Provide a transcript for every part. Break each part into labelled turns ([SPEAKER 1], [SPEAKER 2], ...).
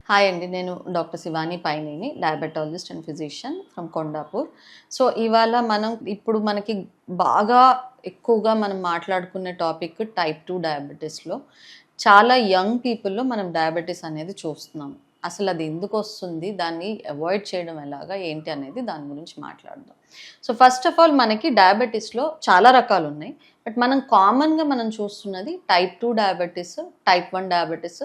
[SPEAKER 1] Hi అండి. నేను doctor Shivani Paineni, diabetologist and physician from Kondapur. So, ఇవాళ మనకి బాగా ఎక్కువగా మనం మాట్లాడుకునే టాపిక్ టైప్ 2 డయాబెటిస్‌లో. చాలా యంగ్ పీపుల్‌లో మనం డయాబెటిస్ అనేది చూస్తున్నాం. అసలది ఎందుకొస్తుంది? దాన్ని అవాయిడ్ చేయడం ఎలాగా? ఏంటి అనేది దాని గురించి మాట్లాడదాం. సో, ఫస్ట్ ఆఫ్ ఆల్ మనకి డయాబెటిస్‌లో చాలా రకాలున్నాయి. బట్ మనం కామన్‌గా చూస్తున్నది టైప్ 2 డయాబెటిస్, టైప్ 1 డయాబెటిస్,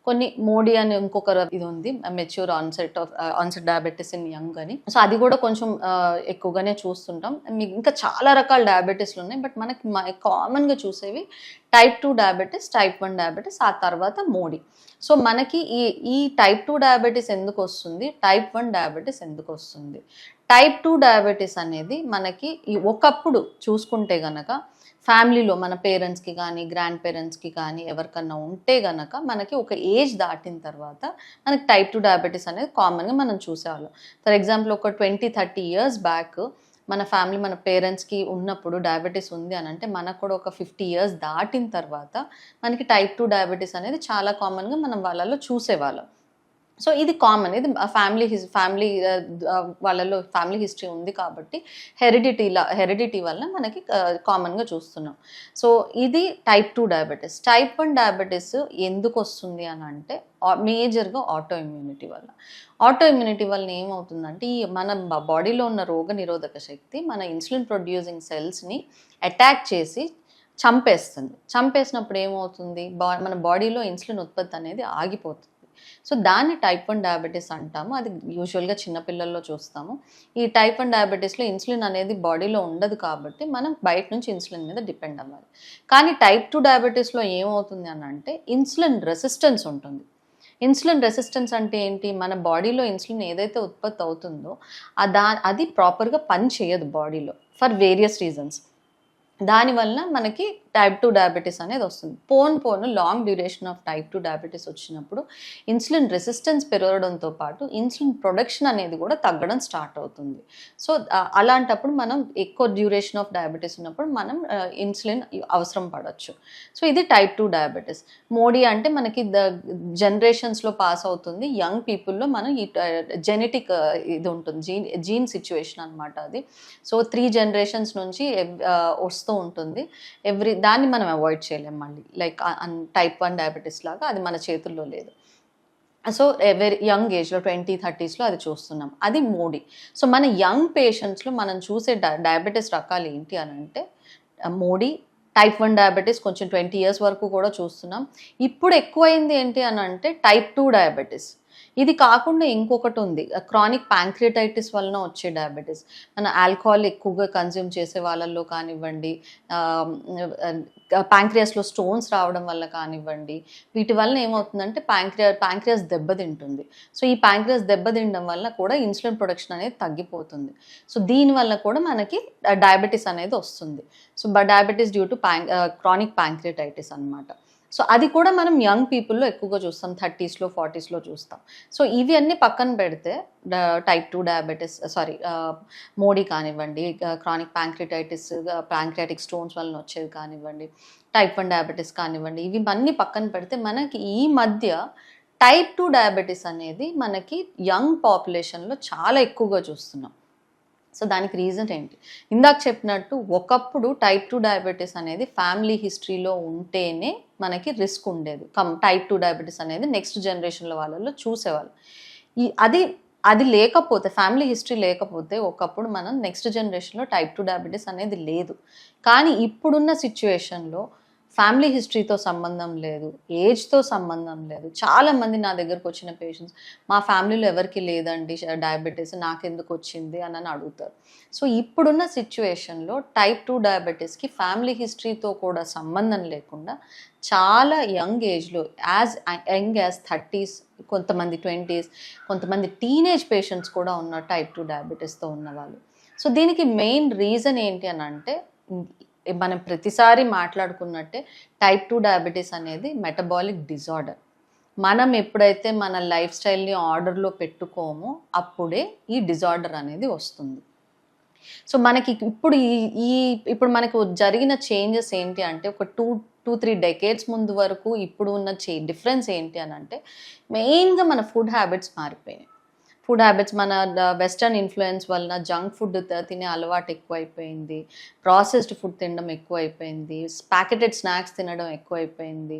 [SPEAKER 1] కొన్ని మోడీ అని ఇంకొక ఇది ఉంది. Mature onset diabetes in young అని. సో, అది కూడా కొంచెం ఎక్కువగానే చూస్తుంటాం. ఇంకా చాలా రకాల డయాబెటిస్‌లు ఉన్నాయి. బట్ మనకి కామన్‌గా చూసేవి టైప్ 2 డయాబెటిస్, టైప్ 1 డయాబెటిస్, ఆ తర్వాత మోడీ. సో, మనకి ఈ ఈ టైప్ 2 డయాబెటిస్ ఎందుకొస్తుంది? టైప్ 1 డయాబెటిస్ ఎందుకొస్తుంది? టైప్ 2 డయాబెటిస్ అనేది మనకి ఒకప్పుడు చూసుకుంటే గనక ఫ్యామిలీలో మన పేరెంట్స్‌కి గానీ, గ్రాండ్ పేరెంట్స్‌కి కానీ ఎవరికన్నా ఉంటే గనక మనకి ఒక ఏజ్ దాటిన తర్వాత మనకి టైప్ 2 డయాబెటిస్ అనేది కామన్‌గా మనం చూసేవాళ్ళం. ఫర్ ఎగ్జాంపుల్ ఒక 20, 30 ఇయర్స్ బ్యాక్ మన పేరెంట్స్‌కి ఉన్నప్పుడు డయాబెటిస్ ఉంది అనంటే మనకు కూడా ఒక 50 ఇయర్స్ దాటిన తర్వాత మనకి టైప్ 2 డయాబెటిస్ అనేది చాలా కామన్‌గా మనం వాళ్ళలో చూసేవాళ్ళం. సో, ఇది కామన్. ఇది వాళ్ళలో ఫ్యామిలీ హిస్టరీ ఉంది కాబట్టి హెరిడిటీ వల్ల మనకి కామన్‌గా చూస్తున్నాం. సో, ఇది టైప్ 2 డయాబెటిస్. టైప్ 1 డయాబెటిస్ ఎందుకొస్తుంది అనంటే మేజర్‌గా ఆటో ఇమ్యూనిటీ వల్ల. ఆటో ఇమ్యూనిటీ వలన ఏమవుతుందంటే మన బాడీలో ఉన్న రోగనిరోధక శక్తి మన ఇన్సులిన్ ప్రొడ్యూసింగ్ సెల్స్‌ని అటాక్ చేసి చంపేస్తుంది. చంపేసినప్పుడు ఏమవుతుంది? మన బాడీలో ఇన్సులిన్ ఉత్పత్తి అనేది ఆగిపోతుంది. సో, దాన్ని టైప్ 1 డయాబెటిస్ అంటాము. అది యూజువల్‌గా చిన్న పిల్లల్లో చూస్తాము. ఈ టైప్ 1 డయాబెటిస్‌లో ఇన్సులిన్ అనేది బాడీలో ఉండదు కాబట్టి మనం బయట నుంచి ఇన్సులిన్ మీద డిపెండ్ అవ్వాలి. కానీ టైప్ 2 డయాబెటిస్‌లో ఏమవుతుంది అనంటే ఇన్సులిన్ రెసిస్టెన్స్ ఉంటుంది. ఇన్సులిన్ రెసిస్టెన్స్ అంటే ఏంటి? మన బాడీలో ఇన్సులిన్ ఏదైతే ఉత్పత్తి అవుతుందో అది ప్రాపర్‌గా పని చేయదు బాడీలో ఫర్ వేరియస్ రీజన్స్. దానివలన మనకి టైప్ 2 డయాబెటిస్ అనేది వస్తుంది. పోను long duration of type 2 diabetes వచ్చినప్పుడు ఇన్సులిన్ రెసిస్టెన్స్ పెరగడంతో పాటు ఇన్సులిన్ ప్రొడక్షన్ అనేది కూడా తగ్గడం స్టార్ట్ అవుతుంది. సో, అలాంటప్పుడు మనం ఎక్కువ డ్యూరేషన్ ఆఫ్ డయాబెటిస్ ఉన్నప్పుడు మనం ఇన్సులిన్ అవసరం పడొచ్చు. సో, ఇది టైప్ 2 డయాబెటిస్. మోడీ అంటే మనకి జనరేషన్స్‌లో పాస్ అవుతుంది. యంగ్ పీపుల్‌లో మనం ఈ జెనెటిక్ ఇది ఉంటుంది. జీన్ సిట్యుయేషన్ అనమాట అది. సో, 3 జనరేషన్స్ నుంచి వస్తూ ఉంటుంది. దాన్ని మనం అవాయిడ్ చేయలేం మళ్ళీ. లైక్ టైప్ 1 డయాబెటిస్ లాగా అది మన చేతుల్లో లేదు. సో, వెరీ యంగ్ ఏజ్‌లో 20, 30స్‌లో అది చూస్తున్నాం. అది మోడీ. సో, మన యంగ్ పేషెంట్స్‌లో మనం చూసే డయాబెటిస్ రకాలు ఏంటి అనంటే మోడీ, టైప్ 1 డయాబెటిస్ కొంచెం 20 ఇయర్స్ వరకు కూడా చూస్తున్నాం. ఇప్పుడు ఎక్కువైంది ఏంటి అనంటే టైప్ 2 డయాబెటిస్. ఇది కాకుండా ఇంకొకటుంది. క్రానిక్ ప్యాంక్రియాటైటిస్ వలన వచ్చే డయాబెటిస్. మన ఆల్కహాల్ ఎక్కువగా కన్జ్యూమ్ చేసే వాళ్ళల్లో కానివ్వండి, ఆహ్, ప్యాంక్రియాస్‌లో స్టోన్స్ రావడం వల్ల కానివ్వండి, వీటి వలన ఏమవుతుందంటే ప్యాంక్రియాస్ దెబ్బతింటుంది. సో, ఈ ప్యాంక్రియాస్ దెబ్బతినడం వల్ల కూడా ఇన్సులిన్ ప్రొడక్షన్ అనేది తగ్గిపోతుంది. సో, దీనివల్ల కూడా మనకి డయాబెటిస్ అనేది వస్తుంది. So, diabetes due to chronic pancreatitis అనమాట. సో, అది కూడా మనం యంగ్ పీపుల్‌లో ఎక్కువగా చూస్తాం. 30స్‌లో, 40స్‌లో చూస్తాం. సో, ఇవి అన్నీ పక్కన పెడితే టైప్ 2 డయాబెటిస్ మోడీ కానివ్వండి, క్రానిక్ ప్యాంక్రియాటైటిస్, ప్యాంక్రియాటిక్ స్టోన్స్ వలన వచ్చేది కానివ్వండి, టైప్ 1 డయాబెటిస్ కానివ్వండి, ఇవి అన్నీ పక్కన పెడితే మనకి ఈ మధ్య టైప్ 2 డయాబెటిస్ అనేది మనకి యంగ్ పాపులేషన్‌లో చాలా ఎక్కువగా చూస్తున్నాం. సో, దానికి రీజన్ ఏంటి? ఇందాక చెప్పినట్టు ఒకప్పుడు టైప్ 2 డయాబెటిస్ అనేది ఫ్యామిలీ హిస్టరీలో ఉంటేనే మనకి రిస్క్ ఉండేది. టైప్ 2 డయాబెటిస్ అనేది నెక్స్ట్ జనరేషన్‌లో వాళ్ళలో చూసేవాళ్ళు. ఈ అది అది లేకపోతే ఫ్యామిలీ హిస్టరీ లేకపోతే ఒకప్పుడు మనం నెక్స్ట్ జనరేషన్‌లో టైప్ 2 డయాబెటిస్ అనేది లేదు. కానీ ఇప్పుడున్న సిట్యుయేషన్‌లో ఫ్యామిలీ హిస్టరీతో సంబంధం లేదు, ఏజ్‌తో సంబంధం లేదు. చాలామంది నా దగ్గరకొచ్చిన పేషెంట్స్ మా ఫ్యామిలీలో ఎవరికీ లేదండి డయాబెటిస్ నాకెందుకొచ్చింది అని అడుగుతారు. సో, ఇప్పుడున్న సిట్యుయేషన్‌లో టైప్ 2 డయాబెటిస్‌కి ఫ్యామిలీ హిస్టరీతో కూడా సంబంధం లేకుండా చాలా యంగ్ ఏజ్‌లో యంగ్ యాజ్ 30స్, కొంతమంది 20స్, కొంతమంది టీనేజ్ పేషెంట్స్ కూడా ఉన్నారు టైప్ 2 డయాబెటిస్‌తో ఉన్నవాళ్ళు. సో, దీనికి మెయిన్ రీజన్ ఏంటి అనంటే మనం ప్రతిసారి మాట్లాడుకున్నట్టే టైప్ 2 డయాబెటిస్ అనేది మెటబాలిక్ డిజార్డర్. మనం ఎప్పుడైతే మన లైఫ్ స్టైల్‌ని ఆర్డర్‌లో పెట్టుకోమో అప్పుడే ఈ డిజార్డర్ అనేది వస్తుంది. సో మనకి ఇప్పుడు ఈ ఈ ఇప్పుడు మనకు జరిగిన చేంజెస్ ఏంటి అంటే ఒక 2-3 డెకేడ్స్ ముందు వరకు ఇప్పుడు ఉన్న డిఫరెన్స్ ఏంటి అని అంటే మెయిన్గా మన ఫుడ్ హ్యాబిట్స్ మారిపోయినాయి. ఫుడ్ హ్యాబిట్స్ మన వెస్టర్న్ ఇన్ఫ్లుయెన్స్ వలన జంక్ ఫుడ్ తినే అలవాటు ఎక్కువైపోయింది, ప్రాసెస్డ్ ఫుడ్ తినడం ఎక్కువైపోయింది, ప్యాకెటెడ్ స్నాక్స్ తినడం ఎక్కువైపోయింది,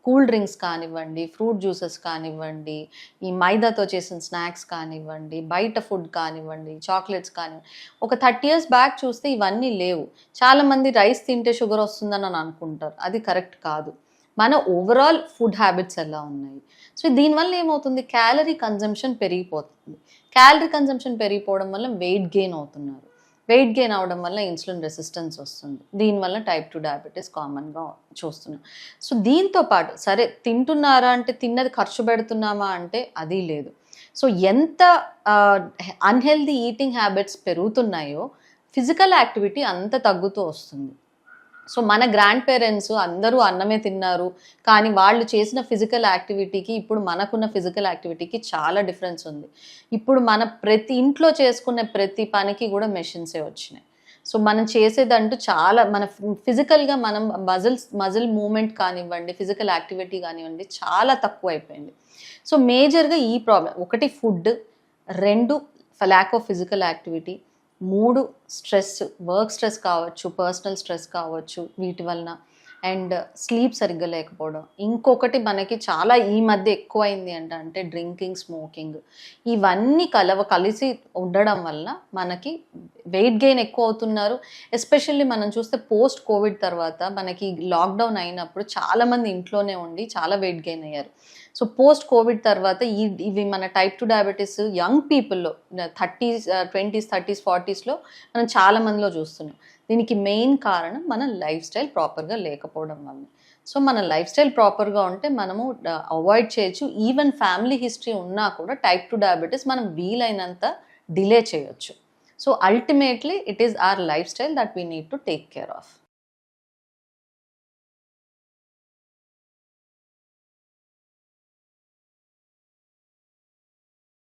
[SPEAKER 1] కూల్ డ్రింక్స్ కానివ్వండి, ఫ్రూట్ జ్యూసెస్ కానివ్వండి, ఈ మైదాతో చేసిన స్నాక్స్ కానివ్వండి, బయట ఫుడ్ కానివ్వండి, చాక్లెట్స్ కానివ్వండి. ఒక 30 years బ్యాక్ చూస్తే ఇవన్నీ లేవు. చాలామంది రైస్ తింటే షుగర్ వస్తుందని అనుకుంటారు, అది కరెక్ట్ కాదు. మన ఓవరాల్ ఫుడ్ హ్యాబిట్స్ ఎలా ఉన్నాయి. సో దీనివల్ల ఏమవుతుంది, క్యాలరీ కన్జంప్షన్ పెరిగిపోతుంది. క్యాలరీ కన్జంప్షన్ పెరిగిపోవడం వల్ల వెయిట్ గెయిన్ అవుతున్నారు. వెయిట్ గెయిన్ అవ్వడం వల్ల ఇన్సులిన్ రెసిస్టెన్స్ వస్తుంది. దీనివల్ల టైప్ 2 డయాబెటీస్ కామన్గా చూస్తున్నాం. సో దీంతో పాటు సరే తింటున్నారా అంటే తిన్నది ఖర్చు పెడుతున్నామా అంటే అది లేదు. సో ఎంత అన్హెల్దీ ఈటింగ్ హ్యాబిట్స్ పెరుగుతున్నాయో ఫిజికల్ యాక్టివిటీ అంత తగ్గుతూ వస్తుంది. సో మన గ్రాండ్ పేరెంట్స్ అందరూ అన్నమే తిన్నారు, కానీ వాళ్ళు చేసిన ఫిజికల్ యాక్టివిటీకి ఇప్పుడు మనకున్న ఫిజికల్ యాక్టివిటీకి చాలా డిఫరెన్స్ ఉంది. ఇప్పుడు మన ప్రతి ఇంట్లో చేసుకునే ప్రతి పనికి కూడా మెషిన్సే వచ్చినాయి. సో మనం చేసేదంటూ చాలా మన ఫిజికల్గా మనం మజిల్ మూమెంట్ కానివ్వండి, ఫిజికల్ యాక్టివిటీ కానివ్వండి చాలా తక్కువ అయిపోయింది. సో మేజర్గా ఈ ప్రాబ్లం, ఒకటి food, 2 lack of physical activity, 3 stress, work stress కావచ్చు, పర్సనల్ స్ట్రెస్ కావచ్చు వీటి వలన, అండ్ స్లీప్ సరిగ్గా లేకపోవడం. ఇంకొకటి మనకి చాలా ఈ మధ్య ఎక్కువైంది అంటే డ్రింకింగ్, స్మోకింగ్. ఇవన్నీ కలిసి ఉండడం వల్ల మనకి వెయిట్ గెయిన్ ఎక్కువ అవుతున్నారు. ఎస్పెషల్లీ మనం చూస్తే పోస్ట్ కోవిడ్ తర్వాత మనకి లాక్డౌన్ అయినప్పుడు చాలామంది ఇంట్లోనే ఉండి చాలా వెయిట్ గెయిన్ అయ్యారు. సో పోస్ట్ కోవిడ్ తర్వాత ఇవి మన టైప్ 2 డయాబెటీస్ యంగ్ పీపుల్లో 30s, 20s, 30s, 40sలో మనం చాలా మందిలో చూస్తున్నాం. దీనికి మెయిన్ కారణం మన లైఫ్ స్టైల్ ప్రాపర్గా లేకపోవడం వల్ల. సో మన లైఫ్ స్టైల్ ప్రాపర్గా ఉంటే మనము అవాయిడ్ చేయొచ్చు. ఈవెన్ ఫ్యామిలీ హిస్టరీ ఉన్నా కూడా టైప్ 2 డయాబెటీస్ మనం వీలైనంత డిలే చేయొచ్చు. So ultimately it is our life style that we need to take care of.